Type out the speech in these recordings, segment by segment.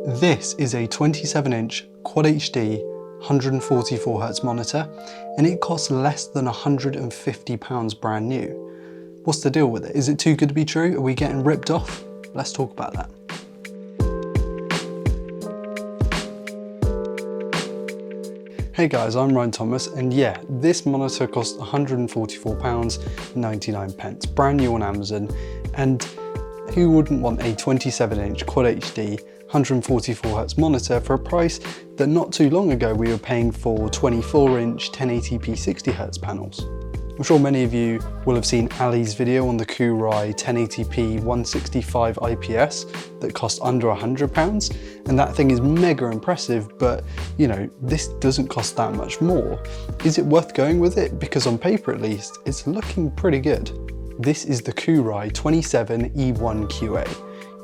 This is a 27-inch Quad HD 144Hz monitor, and it costs less than £150 brand new. What's the deal with it? Is it too good to be true? Are we getting ripped off? Let's talk about that. Hey guys, I'm Ryan Thomas, and yeah, this monitor costs £144.99, brand new on Amazon, and who wouldn't want a 27-inch Quad HD 144Hz monitor for a price that not too long ago we were paying for 24-inch 1080p 60Hz panels. I'm sure many of you will have seen Ali's video on the Koorui 1080p 165 IPS that cost under £100, and that thing is mega impressive, but you know, this doesn't cost that much more. Is it worth going with it? Because on paper at least, it's looking pretty good. This is the Koorui 27E1QA.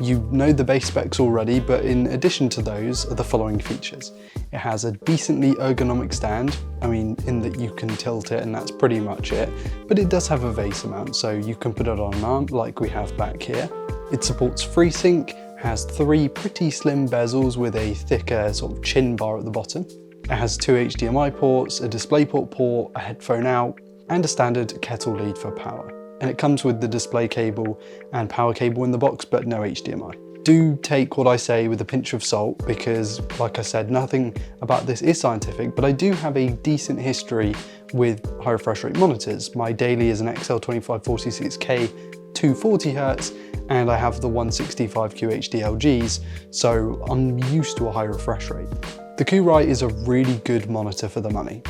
You know the base specs already, but in addition to those are the following features. It has a decently ergonomic stand, I mean in that you can tilt it and that's pretty much it, but it does have a vase mount, so you can put it on an arm like we have back here. It supports FreeSync, has 3 pretty slim bezels with a thicker sort of chin bar at the bottom. It has 2 HDMI ports, a DisplayPort port, a headphone out, and a standard kettle lead for power. And it comes with the display cable and power cable in the box, but no HDMI. Do take what I say with a pinch of salt because, like I said, nothing about this is scientific, but I do have a decent history with high refresh rate monitors. My daily is an XL2546K 240Hz, and I have the 165 QHD LGs, so I'm used to a high refresh rate. The Koorui is a really good monitor for the money.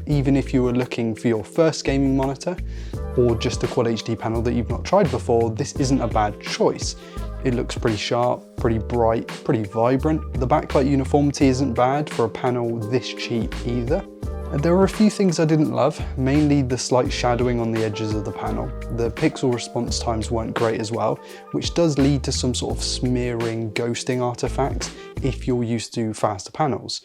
Even if you were looking for your first gaming monitor or just a Quad HD panel that you've not tried before, this isn't a bad choice. It looks pretty sharp, pretty bright, pretty vibrant. The backlight uniformity isn't bad for a panel this cheap either. There were a few things I didn't love, mainly the slight shadowing on the edges of the panel. The pixel response times weren't great as well, which does lead to some sort of smearing, ghosting artifacts if you're used to faster panels.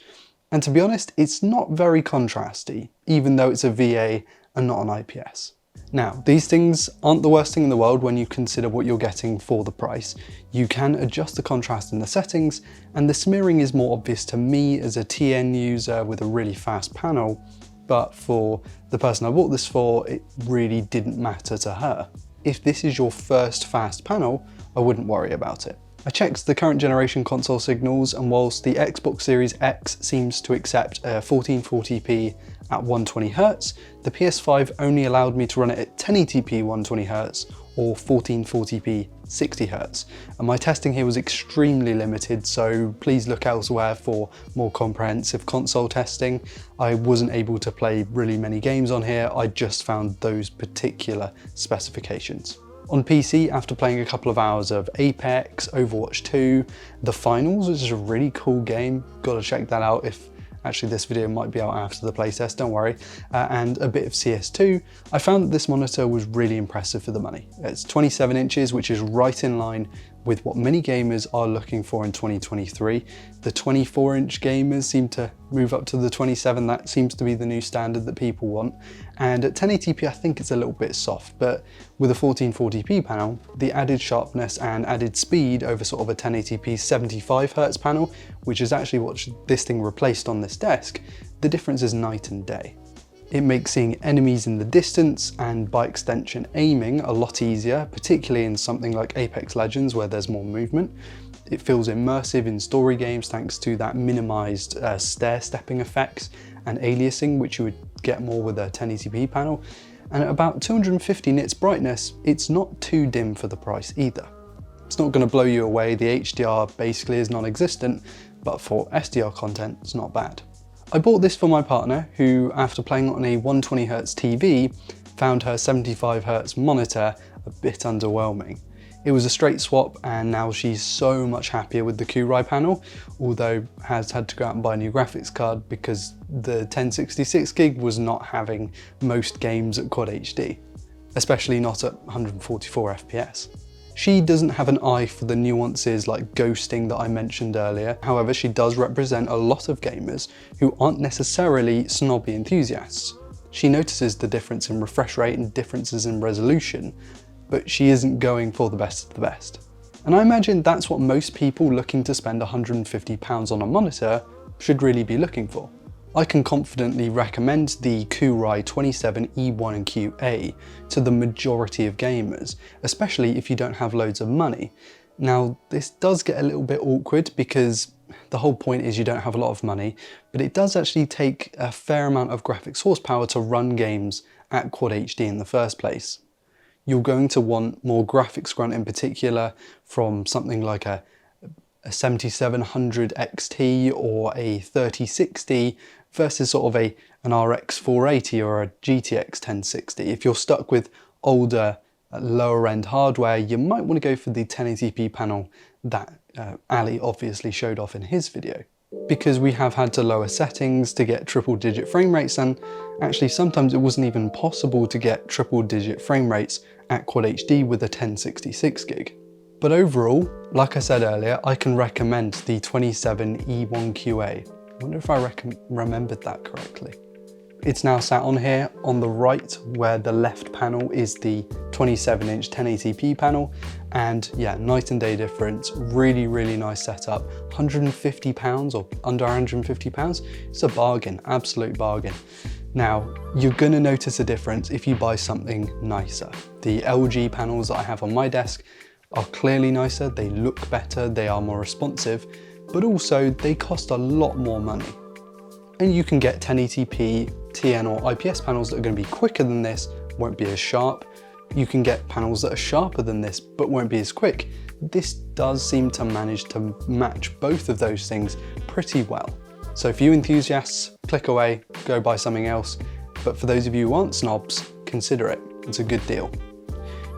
And to be honest, it's not very contrasty, even though it's a VA and not an IPS. Now, these things aren't the worst thing in the world when you consider what you're getting for the price. You can adjust the contrast in the settings, and the smearing is more obvious to me as a TN user with a really fast panel, but for the person I bought this for, it really didn't matter to her. If this is your first fast panel, I wouldn't worry about it. I checked the current generation console signals, and whilst the Xbox Series X seems to accept 1440p at 120Hz, the PS5 only allowed me to run it at 1080p 120Hz or 1440p 60Hz. And my testing here was extremely limited, so please look elsewhere for more comprehensive console testing. I wasn't able to play really many games on here, I just found those particular specifications. On PC, after playing a couple of hours of Apex, Overwatch 2, The Finals, which is a really cool game, gotta check that out if actually this video might be out after the playtest, don't worry, and a bit of CS2, I found that this monitor was really impressive for the money. It's 27 inches, which is right in line with what many gamers are looking for in 2023. The 24-inch gamers seem to move up to the 27, that seems to be the new standard that people want. And at 1080p, I think it's a little bit soft, but with a 1440p panel, the added sharpness and added speed over sort of a 1080p 75Hz panel, which is actually what this thing replaced on this desk, the difference is night and day. It makes seeing enemies in the distance and by extension aiming a lot easier, particularly in something like Apex Legends where there's more movement. It feels immersive in story games thanks to that minimized stair-stepping effects and aliasing, which you would get more with a 1080p panel. And at about 250 nits brightness, it's not too dim for the price either. It's not going to blow you away, the HDR basically is non-existent, but for SDR content, it's not bad. I bought this for my partner, who after playing on a 120Hz TV, found her 75Hz monitor a bit underwhelming. It was a straight swap, and now she's so much happier with the Koorui panel, although has had to go out and buy a new graphics card because the 1066 gig was not having most games at Quad HD, especially not at 144 FPS. She doesn't have an eye for the nuances like ghosting that I mentioned earlier. However, she does represent a lot of gamers who aren't necessarily snobby enthusiasts. She notices the difference in refresh rate and differences in resolution, but she isn't going for the best of the best. And I imagine that's what most people looking to spend £150 on a monitor should really be looking for. I can confidently recommend the Koorui 27E1QA to the majority of gamers, especially if you don't have loads of money. Now, this does get a little bit awkward because the whole point is you don't have a lot of money, but it does actually take a fair amount of graphics horsepower to run games at Quad HD in the first place. You're going to want more graphics grunt in particular from something like a 7700 XT or a 3060 versus sort of an RX 480 or a GTX 1060. If you're stuck with older, lower end hardware, you might want to go for the 1080p panel that Ali obviously showed off in his video. Because we have had to lower settings to get triple digit frame rates, and actually sometimes it wasn't even possible to get triple digit frame rates at Quad HD with a 1066 gig. But overall, like I said earlier, I can recommend the 27E1QA. I wonder if I remembered that correctly. It's now sat on here on the right where the left panel is the 27-inch 1080p panel, and yeah, night and day difference. Really, really nice setup. £150 or under £150, it's a bargain, absolute bargain. Now, you're gonna notice a difference if you buy something nicer. The LG panels that I have on my desk are clearly nicer, they look better, they are more responsive, but also they cost a lot more money. And you can get 1080p, TN or IPS panels that are going to be quicker than this, won't be as sharp. You can get panels that are sharper than this, but won't be as quick. This does seem to manage to match both of those things pretty well. So for you enthusiasts, click away, go buy something else. But for those of you who aren't snobs, consider it. It's a good deal.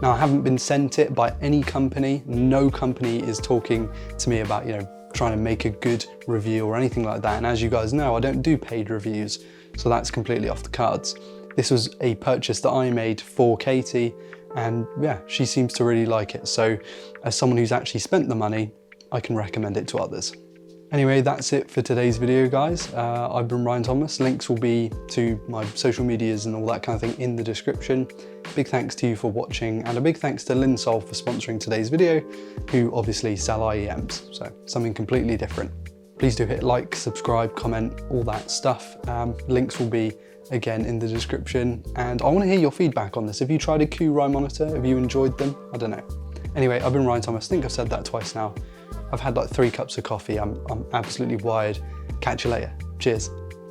Now, I haven't been sent it by any company. No company is talking to me about, trying to make a good review or anything like that. And as you guys know, I don't do paid reviews, so that's completely off the cards. This was a purchase that I made for Katie, and yeah, she seems to really like it. So as someone who's actually spent the money, I can recommend it to others. Anyway, that's it for today's video, guys. I've been Ryan Thomas. Links will be to my social medias and all that kind of thing in the description. Big thanks to you for watching, and a big thanks to Linsoul for sponsoring today's video, who obviously sell IEMs, so something completely different. Please do hit like, subscribe, comment, all that stuff. Links will be again in the description, and I want to hear your feedback on this. Have you tried a Koorui monitor? Have you enjoyed them? I don't know. Anyway, I've been Ryan Thomas. I think I've said that twice now. I've had like 3 cups of coffee. I'm absolutely wired. Catch you later. Cheers.